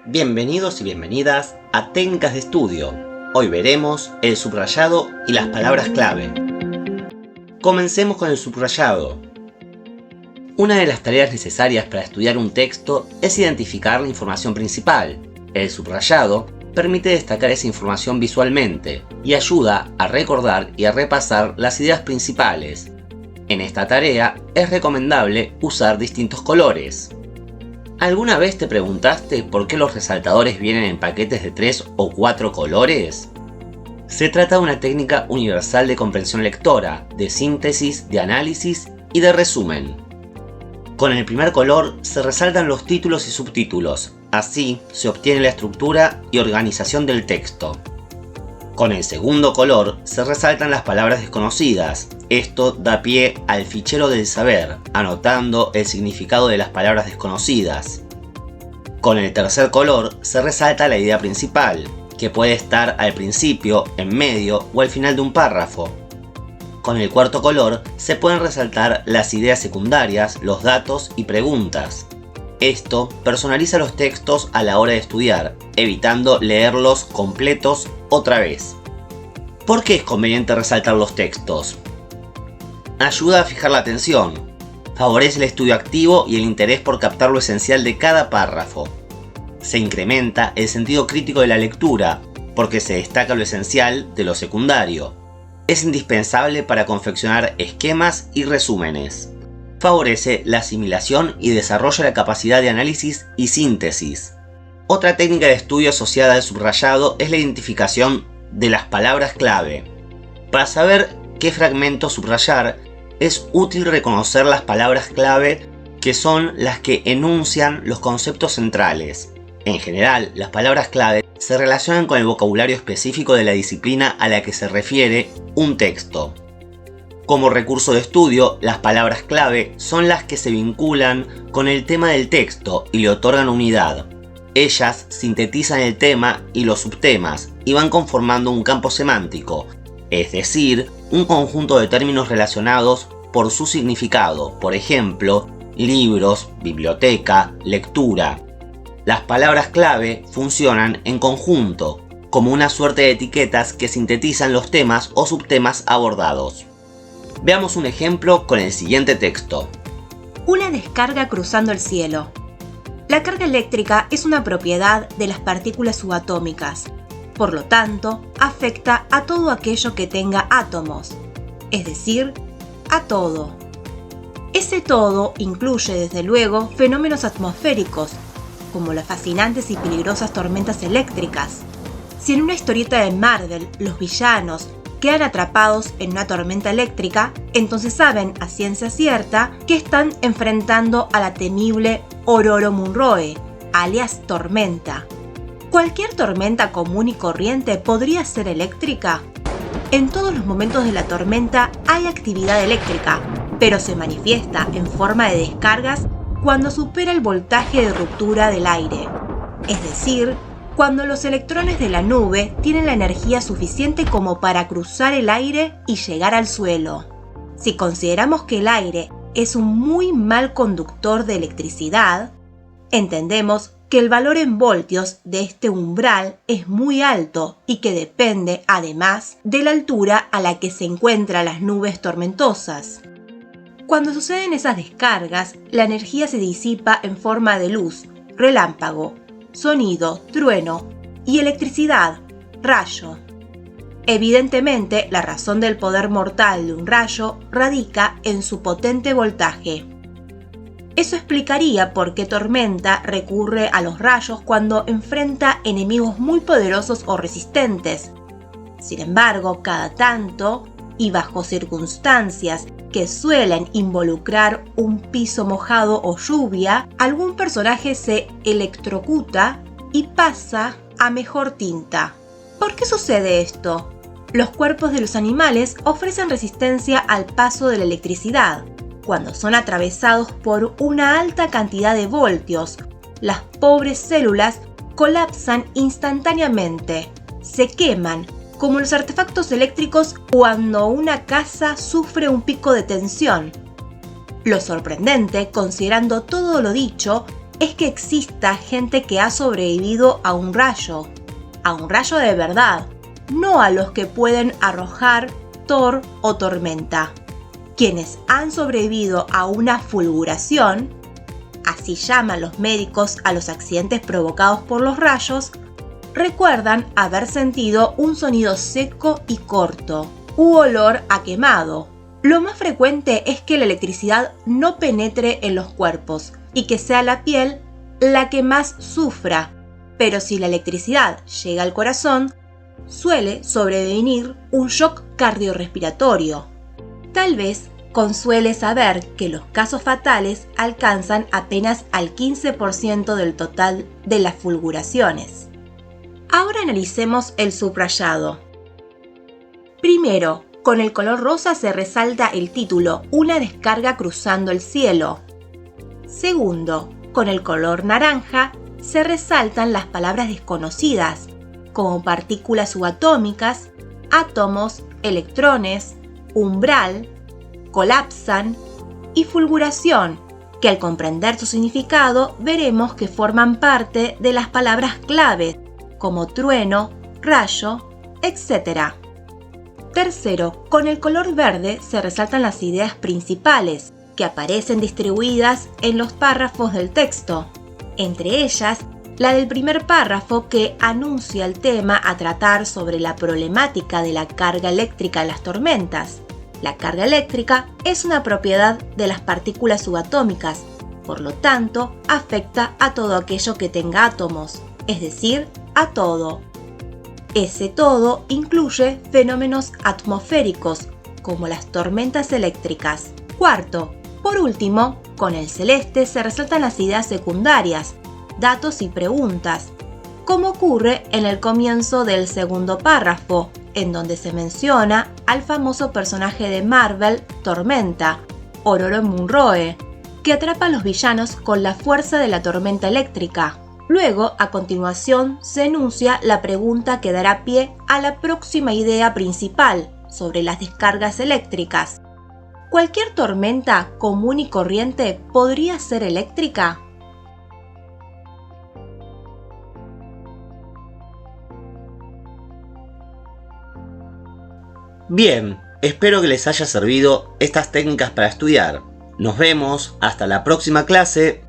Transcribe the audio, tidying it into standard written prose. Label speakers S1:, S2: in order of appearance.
S1: Bienvenidos y bienvenidas a Técnicas de Estudio. Hoy veremos el subrayado y las palabras clave. Comencemos con el subrayado. Una de las tareas necesarias para estudiar un texto es identificar la información principal. El subrayado permite destacar esa información visualmente y ayuda a recordar y a repasar las ideas principales. En esta tarea es recomendable usar distintos colores. ¿Alguna vez te preguntaste por qué los resaltadores vienen en paquetes de 3 o 4 colores? Se trata de una técnica universal de comprensión lectora, de síntesis, de análisis y de resumen. Con el primer color se resaltan los títulos y subtítulos, así se obtiene la estructura y organización del texto. Con el segundo color se resaltan las palabras desconocidas. Esto da pie al fichero del saber, anotando el significado de las palabras desconocidas. Con el tercer color se resalta la idea principal, que puede estar al principio, en medio o al final de un párrafo. Con el cuarto color se pueden resaltar las ideas secundarias, los datos y preguntas. Esto personaliza los textos a la hora de estudiar, evitando leerlos completos otra vez. ¿Por qué es conveniente resaltar los textos? Ayuda a fijar la atención, favorece el estudio activo y el interés por captar lo esencial de cada párrafo. Se incrementa el sentido crítico de la lectura, porque se destaca lo esencial de lo secundario. Es indispensable para confeccionar esquemas y resúmenes. Favorece la asimilación y desarrolla la capacidad de análisis y síntesis. Otra técnica de estudio asociada al subrayado es la identificación de las palabras clave. Para saber qué fragmento subrayar, es útil reconocer las palabras clave, que son las que enuncian los conceptos centrales. En general, las palabras clave se relacionan con el vocabulario específico de la disciplina a la que se refiere un texto. Como recurso de estudio, las palabras clave son las que se vinculan con el tema del texto y le otorgan unidad. Ellas sintetizan el tema y los subtemas y van conformando un campo semántico, es decir, un conjunto de términos relacionados por su significado, por ejemplo, libros, biblioteca, lectura. Las palabras clave funcionan en conjunto, como una suerte de etiquetas que sintetizan los temas o subtemas abordados. Veamos un ejemplo con el siguiente texto.
S2: Una descarga cruzando el cielo. La carga eléctrica es una propiedad de las partículas subatómicas. Por lo tanto, afecta a todo aquello que tenga átomos, es decir, a todo. Ese todo incluye, desde luego, fenómenos atmosféricos, como las fascinantes y peligrosas tormentas eléctricas. Si en una historieta de Marvel los villanos quedan atrapados en una tormenta eléctrica, entonces saben a ciencia cierta que están enfrentando a la temible Ororo Munroe, alias Tormenta. ¿Cualquier tormenta común y corriente podría ser eléctrica? En todos los momentos de la tormenta hay actividad eléctrica, pero se manifiesta en forma de descargas cuando supera el voltaje de ruptura del aire, es decir, cuando los electrones de la nube tienen la energía suficiente como para cruzar el aire y llegar al suelo. Si consideramos que el aire es un muy mal conductor de electricidad, entendemos que el valor en voltios de este umbral es muy alto y que depende, además, de la altura a la que se encuentran las nubes tormentosas. Cuando suceden esas descargas, la energía se disipa en forma de luz, relámpago, sonido, trueno y electricidad, rayo. Evidentemente, la razón del poder mortal de un rayo radica en su potente voltaje. Eso explicaría por qué Tormenta recurre a los rayos cuando enfrenta enemigos muy poderosos o resistentes. Sin embargo, cada tanto, y bajo circunstancias que suelen involucrar un piso mojado o lluvia, algún personaje se electrocuta y pasa a mejor tinta. ¿Por qué sucede esto? Los cuerpos de los animales ofrecen resistencia al paso de la electricidad. Cuando son atravesados por una alta cantidad de voltios, las pobres células colapsan instantáneamente, se queman, como los artefactos eléctricos cuando una casa sufre un pico de tensión. Lo sorprendente, considerando todo lo dicho, es que exista gente que ha sobrevivido a un rayo de verdad, no a los que pueden arrojar Thor o Tormenta. Quienes han sobrevivido a una fulguración, así llaman los médicos a los accidentes provocados por los rayos, recuerdan haber sentido un sonido seco y corto, u olor a quemado. Lo más frecuente es que la electricidad no penetre en los cuerpos y que sea la piel la que más sufra, pero si la electricidad llega al corazón, suele sobrevenir un shock cardiorrespiratorio. Tal vez consuele saber que los casos fatales alcanzan apenas al 15% del total de las fulguraciones. Ahora analicemos el subrayado. Primero, con el color rosa se resalta el título Una descarga cruzando el cielo. Segundo, con el color naranja se resaltan las palabras desconocidas, como partículas subatómicas, átomos, electrones, umbral, colapsan y fulguración, que al comprender su significado veremos que forman parte de las palabras clave, como trueno, rayo, etc. Tercero, con el color verde se resaltan las ideas principales, que aparecen distribuidas en los párrafos del texto, entre ellas la del primer párrafo que anuncia el tema a tratar sobre la problemática de la carga eléctrica en las tormentas. La carga eléctrica es una propiedad de las partículas subatómicas, por lo tanto afecta a todo aquello que tenga átomos, es decir, a todo. Ese todo incluye fenómenos atmosféricos, como las tormentas eléctricas. Cuarto, por último, con el celeste se resaltan las ideas secundarias, datos y preguntas, como ocurre en el comienzo del segundo párrafo, en donde se menciona al famoso personaje de Marvel, Tormenta, Ororo Munroe, que atrapa a los villanos con la fuerza de la tormenta eléctrica. Luego, a continuación, se enuncia la pregunta que dará pie a la próxima idea principal sobre las descargas eléctricas. ¿Cualquier tormenta común y corriente podría ser eléctrica?
S1: Bien, espero que les haya servido estas técnicas para estudiar. Nos vemos hasta la próxima clase.